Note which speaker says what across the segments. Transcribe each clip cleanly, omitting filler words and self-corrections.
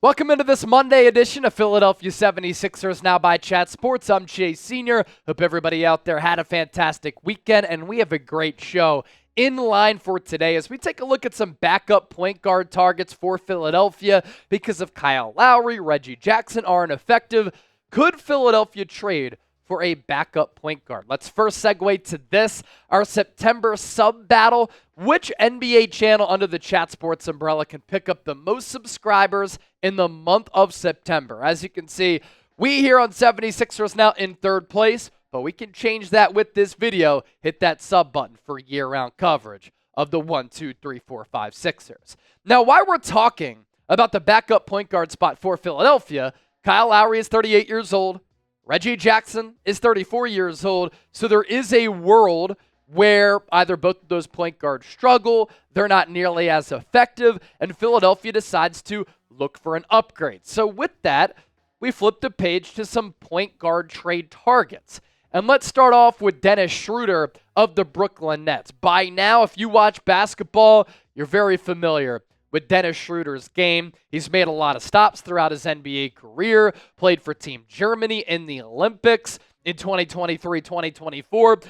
Speaker 1: Welcome into this Monday edition of Philadelphia 76ers Now by Chat Sports. I'm Chase Sr. Hope everybody out there had a fantastic weekend, and we have a great show in line for today as we take a look at some backup point guard targets for Philadelphia because of Kyle Lowry, Reggie Jackson aren't effective. Could Philadelphia trade for a backup point guard? Let's first segue to this, our September sub-battle. Which NBA channel under the Chat Sports umbrella can pick up the most subscribers in the month of September? As you can see, we here on 76ers Now in third place, but we can change that with this video. Hit that sub button for year-round coverage of the 1, 2, 3, 4, 5 Sixers. Now, while we're talking about the backup point guard spot for Philadelphia, Kyle Lowry is 38 years old. Reggie Jackson is 34 years old. So there is a world where either both of those point guards struggle, they're not nearly as effective, and Philadelphia decides to look for an upgrade. So with that, we flip the page to some point guard trade targets. And let's start off with Dennis Schroder of the Brooklyn Nets. By now, if you watch basketball, you're very familiar with Dennis Schroder's game. He's made a lot of stops throughout his NBA career, played for Team Germany in the Olympics in 2023-2024.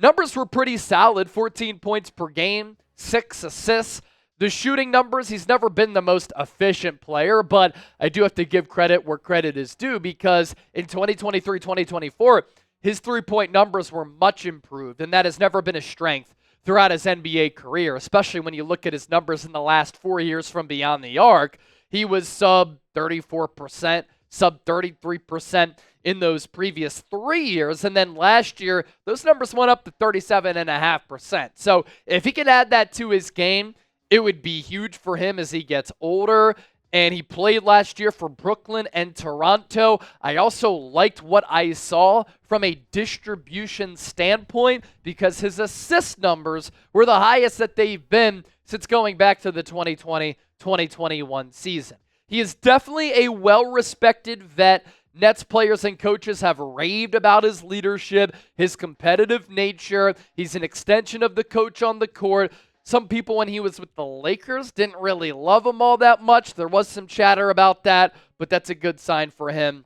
Speaker 1: Numbers were pretty solid, 14 points per game, 6 assists. The shooting numbers, he's never been the most efficient player, but I do have to give credit where credit is due because in 2023-2024, his three-point numbers were much improved, and that has never been a strength throughout his NBA career, especially when you look at his numbers in the last 4 years from beyond the arc. He was sub 34%, sub 33% in those previous 3 years, and then last year, those numbers went up to 37.5%. So if he could add that to his game, it would be huge for him as he gets older. And he played last year for Brooklyn and Toronto. I also liked what I saw from a distribution standpoint because his assist numbers were the highest that they've been since going back to the 2020-2021 season. He is definitely a well-respected vet. Nets players and coaches have raved about his leadership, his competitive nature. He's an extension of the coach on the court. Some people, when he was with the Lakers, didn't really love him all that much. There was some chatter about that, but that's a good sign for him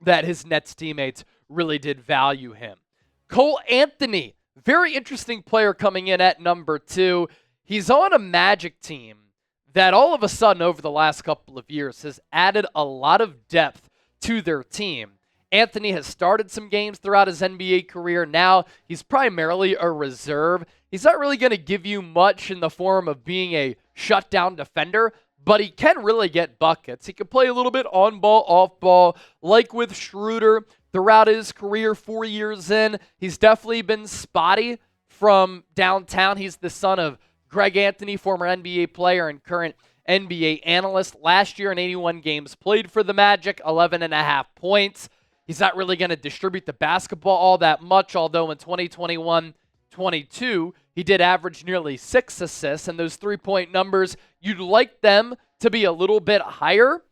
Speaker 1: that his Nets teammates really did value him. Cole Anthony, very interesting player coming in at number 2. He's on a Magic team that all of a sudden over the last couple of years has added a lot of depth to their team. Anthony has started some games throughout his NBA career. Now he's primarily a reserve. He's not really going to give you much in the form of being a shutdown defender, but he can really get buckets. He can play a little bit on ball, off ball, like with Schroder throughout his career 4 years in. He's definitely been spotty from downtown. He's the son of Greg Anthony, former NBA player and current NBA analyst. Last year in 81 games played for the Magic, 11.5 points. He's not really going to distribute the basketball all that much, although in 2021-22, he did average nearly 6 assists, and those three-point numbers, you'd like them to be a little bit higher,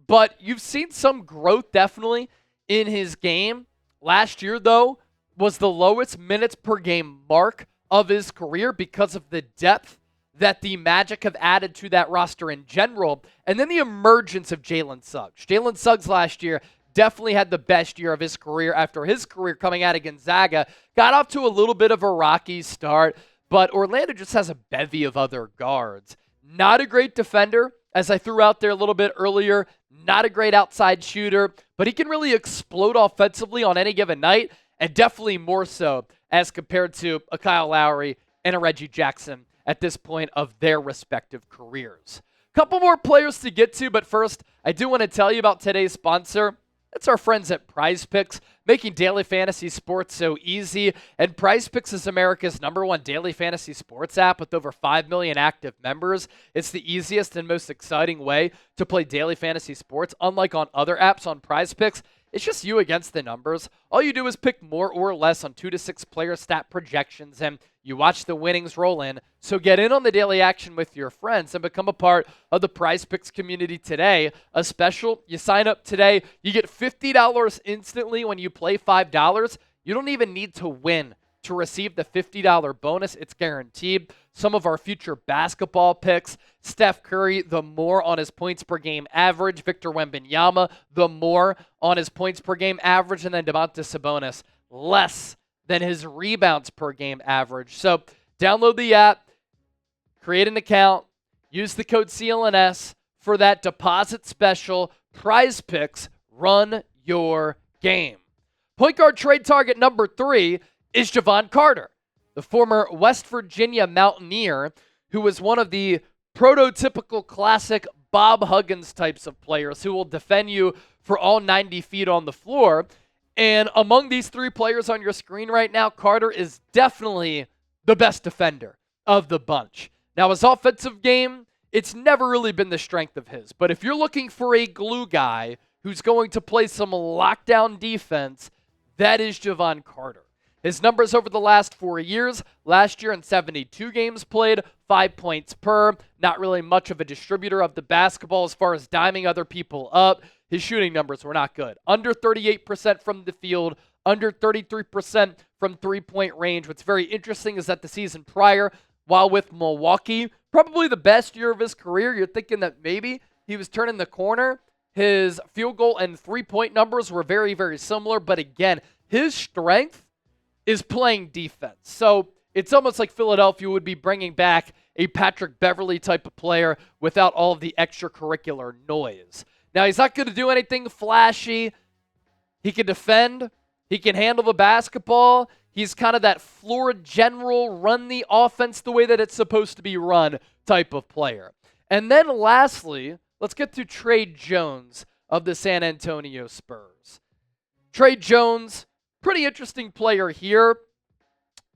Speaker 1: but you've seen some growth definitely in his game. Last year, though, was the lowest minutes per game mark of his career because of the depth that the Magic have added to that roster in general, and then the emergence of Jalen Suggs. Jalen Suggs last year definitely had the best year of his career after his career coming out of Gonzaga. Got off to a little bit of a rocky start, but Orlando just has a bevy of other guards. Not a great defender, as I threw out there a little bit earlier. Not a great outside shooter, but he can really explode offensively on any given night, and definitely more so as compared to a Kyle Lowry and a Reggie Jackson at this point of their respective careers. Couple more players to get to, but first, I do want to tell you about today's sponsor. It's our friends at PrizePicks, making daily fantasy sports so easy. And PrizePicks is America's #1 daily fantasy sports app with over 5 million active members. It's the easiest and most exciting way to play daily fantasy sports. Unlike on other apps on PrizePicks, it's just you against the numbers. All you do is pick more or less on 2 to 6 player stat projections, and you watch the winnings roll in. So get in on the daily action with your friends and become a part of the PrizePicks community today. A special, you sign up today, you get $50 instantly when you play $5. You don't even need to win to receive the $50 bonus. It's guaranteed. Some of our future basketball picks, Steph Curry, the more on his points per game average. Victor Wembanyama, the more on his points per game average. And then Domantas Sabonis, less than his rebounds per game average. So download the app, create an account, use the code CLNS for that deposit special. Prize Picks, run your game. Point guard trade target number 3 is Jevon Carter, the former West Virginia Mountaineer, who was one of the prototypical classic Bob Huggins types of players who will defend you for all 90 feet on the floor. And among these 3 players on your screen right now, Carter is definitely the best defender of the bunch. Now, his offensive game, it's never really been the strength of his. But if you're looking for a glue guy who's going to play some lockdown defense, that is Jevon Carter. His numbers over the last 4 years, last year in 72 games played, 5 points per, not really much of a distributor of the basketball as far as diming other people up. His shooting numbers were not good. Under 38% from the field, under 33% from three-point range. What's very interesting is that the season prior, while with Milwaukee, probably the best year of his career, you're thinking that maybe he was turning the corner. His field goal and three-point numbers were very, very similar. But again, his strength is playing defense. So it's almost like Philadelphia would be bringing back a Patrick Beverley type of player without all of the extracurricular noise. Now, he's not going to do anything flashy. He can defend. He can handle the basketball. He's kind of that floor general, run the offense the way that it's supposed to be run type of player. And then lastly, let's get to Tre Jones of the San Antonio Spurs. Tre Jones, pretty interesting player here.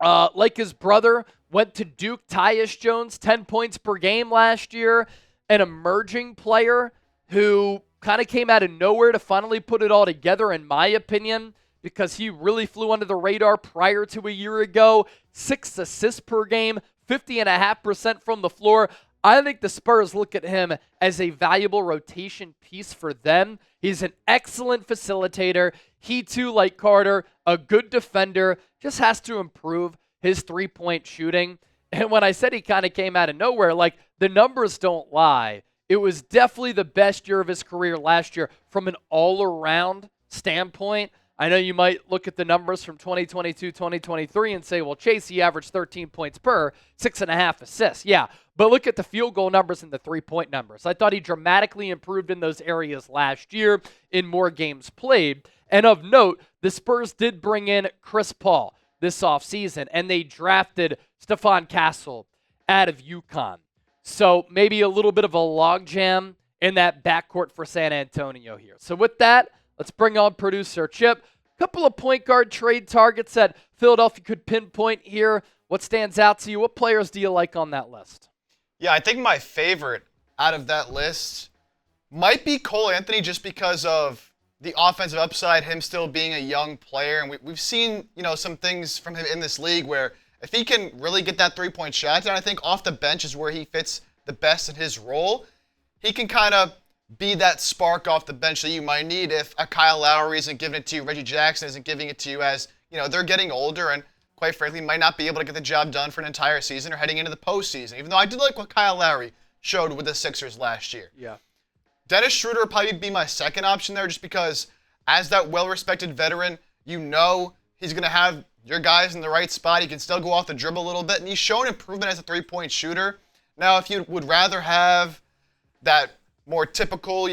Speaker 1: Like his brother, went to Duke. Tyus Jones, 10 points per game last year. An emerging player who kind of came out of nowhere to finally put it all together, in my opinion, because he really flew under the radar prior to a year ago. 6 assists per game, 50.5% from the floor. I think the Spurs look at him as a valuable rotation piece for them. He's an excellent facilitator. He, too, like Carter, a good defender, just has to improve his three-point shooting. And when I said he kind of came out of nowhere, like, the numbers don't lie. It was definitely the best year of his career last year from an all-around standpoint. I know you might look at the numbers from 2022, 2023 and say, well, Chase, he averaged 13 points per, 6.5 assists. Yeah, but look at the field goal numbers and the three-point numbers. I thought he dramatically improved in those areas last year in more games played. And of note, the Spurs did bring in Chris Paul this offseason, and they drafted Stephon Castle out of UConn. So maybe a little bit of a logjam in that backcourt for San Antonio here. So with that, let's bring on producer Chip. A couple of point guard trade targets that Philadelphia could pinpoint here. What stands out to you? What players do you like on that list?
Speaker 2: Yeah, I think my favorite out of that list might be Cole Anthony, just because of the offensive upside, him still being a young player. And we've seen, some things from him in this league where if he can really get that three-point shot, and I think off the bench is where he fits the best in his role, he can kind of be that spark off the bench that you might need if a Kyle Lowry isn't giving it to you, Reggie Jackson isn't giving it to you, as, they're getting older and, quite frankly, might not be able to get the job done for an entire season or heading into the postseason, even though I did like what Kyle Lowry showed with the Sixers last year.
Speaker 1: Yeah.
Speaker 2: Dennis Schroder would probably be my second option there, just because as that well-respected veteran, he's going to have your guys in the right spot. He can still go off the dribble a little bit, and he's shown improvement as a three-point shooter. Now, if you would rather have that more typical,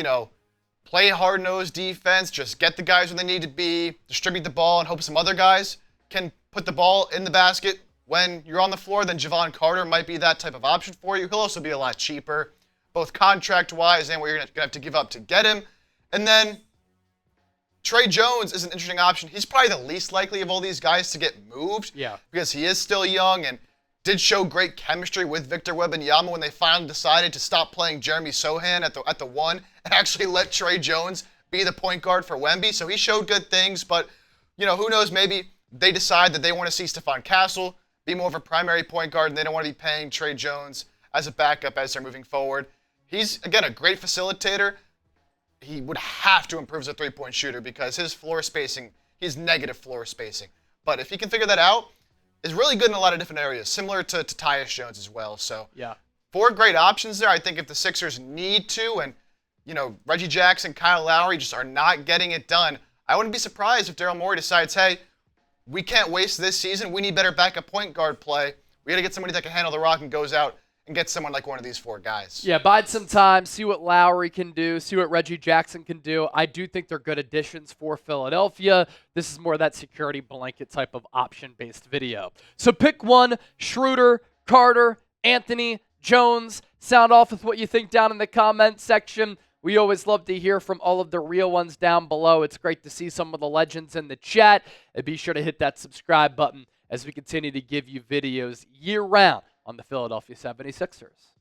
Speaker 2: play hard-nosed defense, just get the guys where they need to be, distribute the ball, and hope some other guys can put the ball in the basket when you're on the floor, then Jevon Carter might be that type of option for you. He'll also be a lot cheaper, both contract-wise and what you're going to have to give up to get him. And then Tre Jones is an interesting option. He's probably the least likely of all these guys to get moved, because he is still young and did show great chemistry with Victor Wembanyama when they finally decided to stop playing Jeremy Sohan at the one and actually let Tre Jones be the point guard for Wemby. So he showed good things, but who knows, maybe they decide that they want to see Stephon Castle be more of a primary point guard and they don't want to be paying Tre Jones as a backup as they're moving forward. He's, again, a great facilitator. He would have to improve as a three-point shooter because his floor spacing, he's negative floor spacing. But if he can figure that out, is really good in a lot of different areas, similar to Tyus Jones as well. So
Speaker 1: Yeah.
Speaker 2: 4 great options there. I think if the Sixers need to, and Reggie Jackson, Kyle Lowry just are not getting it done, I wouldn't be surprised if Daryl Morey decides, hey, we can't waste this season. We need better backup point guard play. We got to get somebody that can handle the rock and goes out and get someone like one of these 4 guys.
Speaker 1: Yeah, bide some time, see what Lowry can do, see what Reggie Jackson can do. I do think they're good additions for Philadelphia. This is more of that security blanket type of option-based video. So pick one: Schroder, Carter, Anthony, Jones. Sound off with what you think down in the comment section. We always love to hear from all of the real ones down below. It's great to see some of the legends in the chat. And be sure to hit that subscribe button as we continue to give you videos year-round on the Philadelphia 76ers.